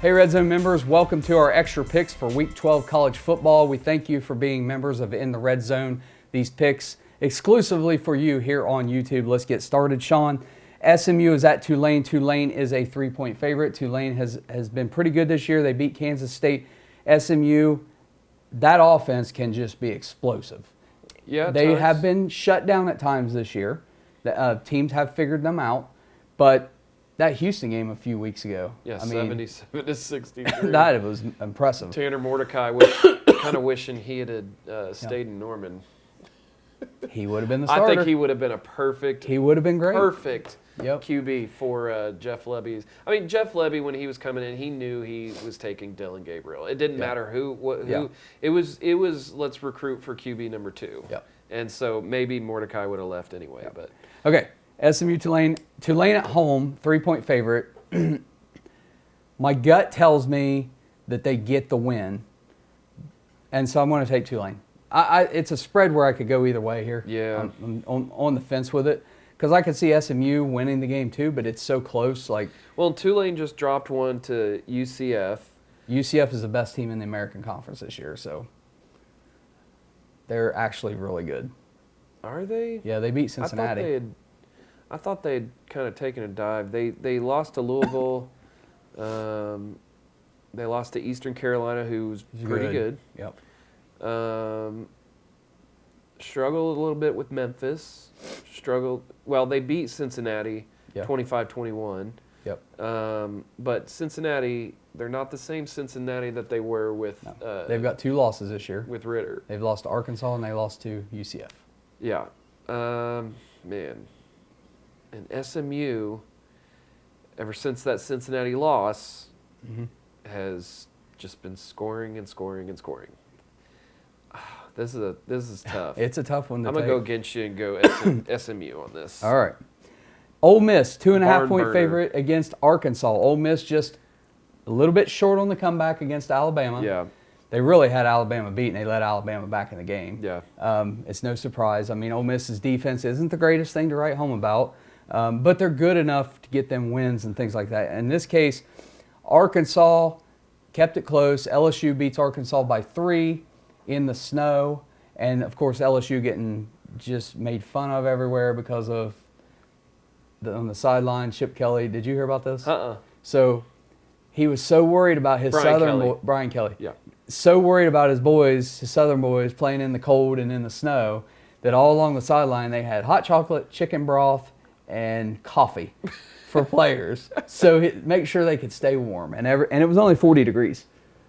Hey RedZone members, welcome to our extra picks for Week 12 college football. We thank you for being members of In the Red Zone. These picks exclusively for you here on YouTube. Let's get started. Shaun, SMU is at Tulane. Tulane is a 3-point favorite. Tulane has been pretty good this year. They beat Kansas State. SMU, that offense can just be explosive. Yeah, they have been shut down at times this year. Teams have figured them out, but that Houston game a few weeks ago. Yeah, 77-63. That was impressive. Tanner Mordecai kind of wishing he had stayed in Norman. He would have been the starter. I think he would have been a perfect. He would have been great. Perfect QB for Jeff Lebby's. I mean, Jeff Lebby, when he was coming in, he knew he was taking Dylan Gabriel. It didn't matter who. It was let's recruit for QB number 2. Yep. And so maybe Mordecai would have left anyway. Yep. But okay. SMU Tulane at home, 3-point favorite. My gut tells me that they get the win, and so I'm going to take Tulane. It's a spread where I could go either way here. Yeah, I'm on the fence with it because I could see SMU winning the game too, but it's so close. Well, Tulane just dropped one to UCF. UCF is the best team in the American Conference this year, so they're actually really good. Are they? Yeah, they beat Cincinnati. I thought they had kind of taken a dive. They lost to Louisville. They lost to Eastern Carolina, who's pretty good. Yep. Struggled a little bit with Memphis. They beat Cincinnati 25-21. Yep. But Cincinnati, they're not the same Cincinnati that they were with. No. They've got 2 losses this year. With Ritter. They've lost to Arkansas and they lost to UCF. Yeah. Man. And SMU, ever since that Cincinnati loss, has just been scoring and scoring and scoring. This is tough. It's a tough one to I'm take. going to go against you and go SMU on this. All right. Ole Miss, 2.5-point favorite against Arkansas. Ole Miss just a little bit short on the comeback against Alabama. Yeah. They really had Alabama beat, and they let Alabama back in the game. Yeah. It's no surprise. I mean, Ole Miss's defense isn't the greatest thing to write home about, but they're good enough to get them wins and things like that. In this case, Arkansas kept it close. LSU beats Arkansas by 3 in the snow, and of course LSU getting just made fun of everywhere because of on the sideline, Chip Kelly. Did you hear about this? So he was so worried about his Brian Kelly. Yeah. So worried about his Southern boys playing in the cold and in the snow that all along the sideline they had hot chocolate, chicken broth, and coffee for players. So make sure they could stay warm. And it was only 40 degrees.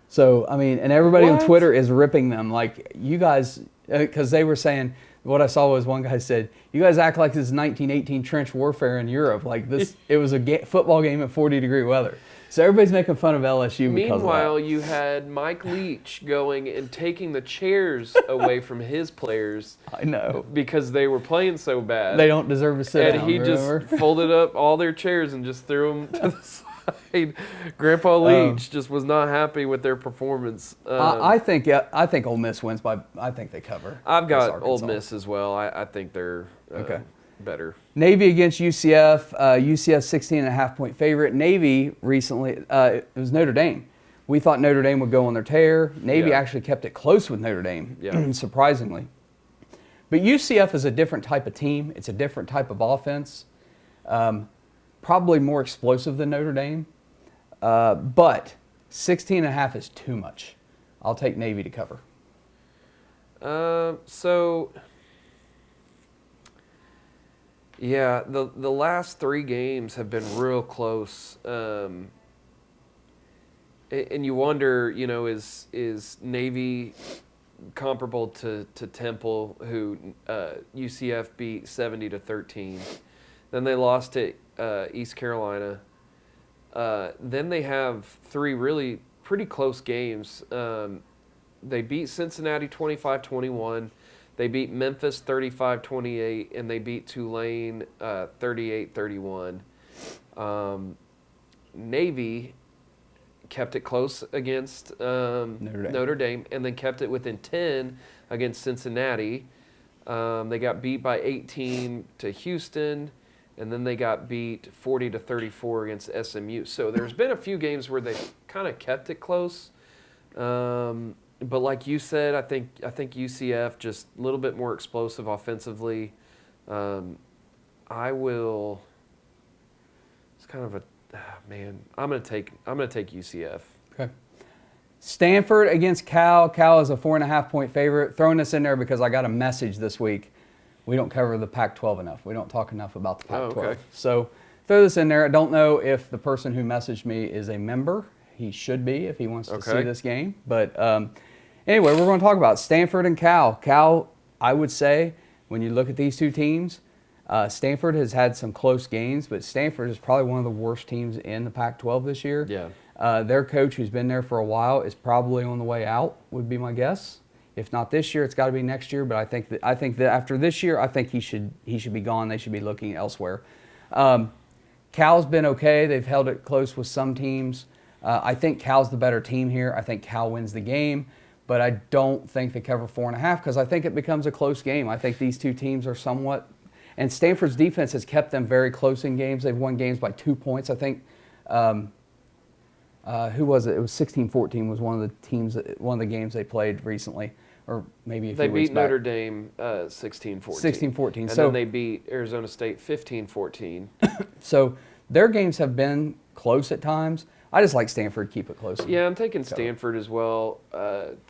So, I mean, and everybody on Twitter is ripping them like, you guys, because they were saying, what I saw was one guy said, you guys act like this is 1918 trench warfare in Europe. Like this, it was a football game at 40-degree weather. So everybody's making fun of LSU because of that. Meanwhile, you had Mike Leach going and taking the chairs away from his players. I know. Because they were playing so bad. They don't deserve to sit down, And he remember? just folded up all their chairs and just threw them to the side. Grandpa Leach just was not happy with their performance. I think Ole Miss wins I think they cover. I've got Ole Miss as well. I think they're better. Navy against UCF. UCF 16.5-point favorite. Navy recently, it was Notre Dame. We thought Notre Dame would go on their tear. Navy actually kept it close with Notre Dame, surprisingly. But UCF is a different type of team. It's a different type of offense. Probably more explosive than Notre Dame. But 16.5 is too much. I'll take Navy to cover. Yeah, the last 3 games have been real close. And you wonder, is Navy comparable to Temple, who UCF beat 70-13. Then they lost to East Carolina. Then they have 3 really pretty close games. They beat Cincinnati 25-21. They beat Memphis 35-28, and they beat Tulane 38-31. Navy kept it close against Notre Dame, and then kept it within 10 against Cincinnati. They got beat by 18 to Houston, and then they got beat 40-34 against SMU. So there's been a few games where they've kind of kept it close. But like you said, I think UCF just a little bit more explosive offensively. I will. It's kind of a man. I'm gonna take UCF. Okay. Stanford against Cal. Cal is a 4.5-point favorite. Throwing this in there because I got a message this week. We don't cover the Pac-12 enough. We don't talk enough about the Pac-12. Okay. So throw this in there. I don't know if the person who messaged me is a member. He should be if he wants to see this game. But anyway, we're going to talk about Stanford and Cal. Cal, I would say, when you look at these two teams, Stanford has had some close games, but Stanford is probably one of the worst teams in the Pac-12 this year. Yeah. Their coach, who's been there for a while, is probably on the way out, would be my guess. If not this year, it's got to be next year. But I think that after this year, I think he should be gone. They should be looking elsewhere. Cal's been okay. They've held it close with some teams. I think Cal's the better team here. I think Cal wins the game, but I don't think they cover 4.5 because I think it becomes a close game. I think these two teams are somewhat, and Stanford's defense has kept them very close in games. They've won games by 2 points. I think. Who was it? It was 16-14 was one of the games they played recently, or maybe a few weeks back. They beat Notre Dame 16-14. 16-14. And then they beat Arizona State 15-14. So their games have been close at times. I just like Stanford, keep it close. Yeah, I'm taking Stanford as well.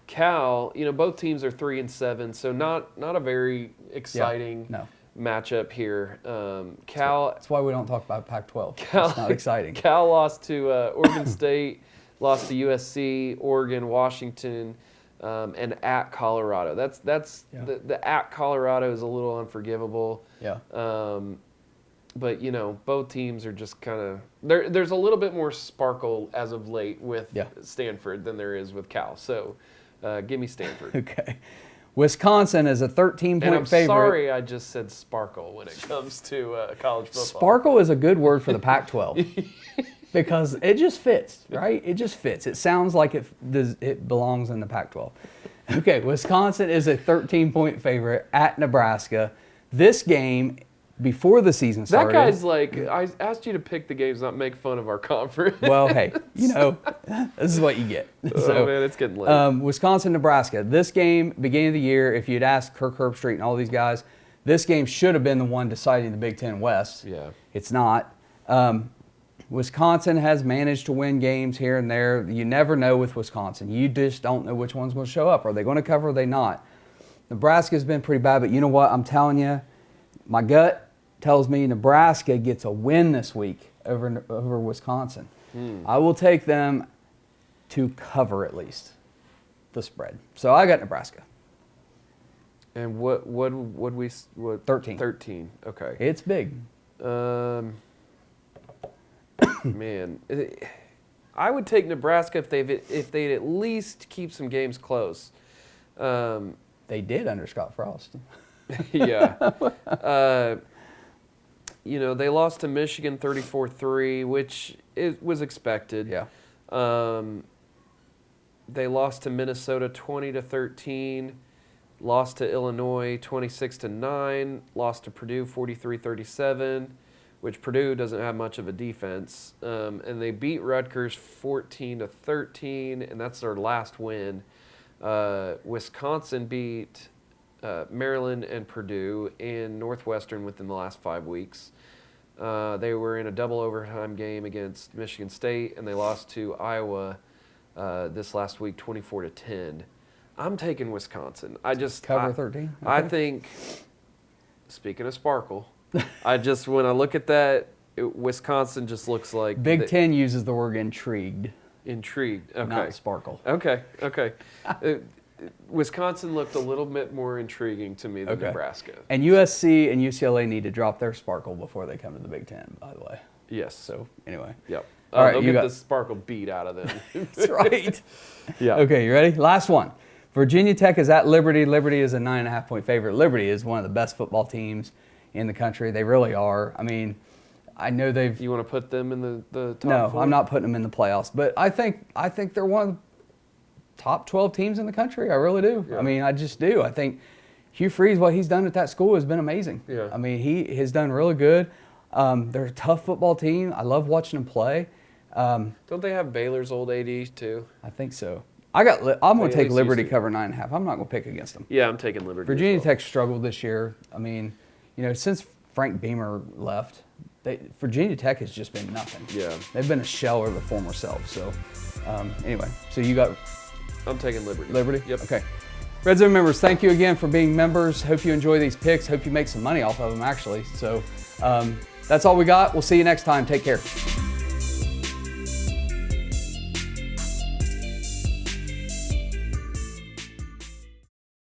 Cal, both teams are 3-7, so not a very exciting matchup here. Cal. That's why we don't talk about Pac-12. It's not exciting. Cal lost to Oregon State, lost to USC, Oregon, Washington, and at Colorado. That's the at Colorado is a little unforgivable. Yeah. But both teams are just kind of there's a little bit more sparkle as of late with Stanford than there is with Cal. So give me Stanford. Okay. Wisconsin is a 13-point and I'm favorite. Sorry, I just said sparkle when it comes to college football. Sparkle is a good word for the Pac-12 because it just fits, right? It just fits. It sounds like it belongs in the Pac-12. Okay, Wisconsin is a 13-point favorite at Nebraska. This game, before the season started. That guy's like, I asked you to pick the games, not make fun of our conference. Well, hey, this is what you get. Oh, man, it's getting late. Wisconsin, Nebraska. This game, beginning of the year, if you'd asked Kirk Herbstreit and all these guys, this game should have been the one deciding the Big Ten West. Yeah. It's not. Wisconsin has managed to win games here and there. You never know with Wisconsin. You just don't know which one's going to show up. Are they going to cover or are they not? Nebraska's been pretty bad, but you know what? I'm telling you, my gut tells me Nebraska gets a win this week over Wisconsin. I will take them to cover at least the spread. So I got Nebraska. And what 13. 13. Okay. It's big. Man, I would take Nebraska if they'd at least keep some games close. They did under Scott Frost. Yeah. They lost to Michigan 34-3, which was expected. Yeah. They lost to Minnesota 20-13, lost to Illinois 26-9, lost to Purdue 43-37, which Purdue doesn't have much of a defense. And they beat Rutgers 14-13, and that's their last win. Wisconsin beat Maryland and Purdue and Northwestern within the last 5 weeks. They were in a double overtime game against Michigan State, and they lost to Iowa this last week 24-10. I'm taking Wisconsin. Cover 13? Okay. I think, speaking of sparkle, when I look at that, Wisconsin just looks like... Big Ten uses the word intrigued. Intrigued, okay. Not sparkle. Okay. Wisconsin looked a little bit more intriguing to me than Nebraska. And USC and UCLA need to drop their sparkle before they come to the Big Ten, by the way. Yes. So, anyway. Yep. All right, they'll get the sparkle beat out of them. That's right. Yeah. Okay, you ready? Last one. Virginia Tech is at Liberty. Liberty is a 9.5-point favorite. Liberty is one of the best football teams in the country. They really are. I mean, I know they've... You want to put them in the top No, 4? I'm not putting them in the playoffs. But I think they're one of the top 12 teams in the country. I really do. Yeah. I mean, I just do. I think Hugh Freeze, what he's done at that school has been amazing. Yeah. I mean, he has done really good. They're a tough football team. I love watching them play. Don't they have Baylor's old AD too? I think so. I'm going to take least Liberty used to. cover 9.5. I'm not going to pick against them. Yeah, I'm taking Liberty. Virginia as well. Tech struggled this year. I mean, since Frank Beamer left, Virginia Tech has just been nothing. Yeah. They've been a shell of their former self. So, anyway, so you got I'm taking Liberty. Liberty? Yep. Okay. RedZone members, thank you again for being members. Hope you enjoy these picks. Hope you make some money off of them, actually. So, that's all we got. We'll see you next time. Take care.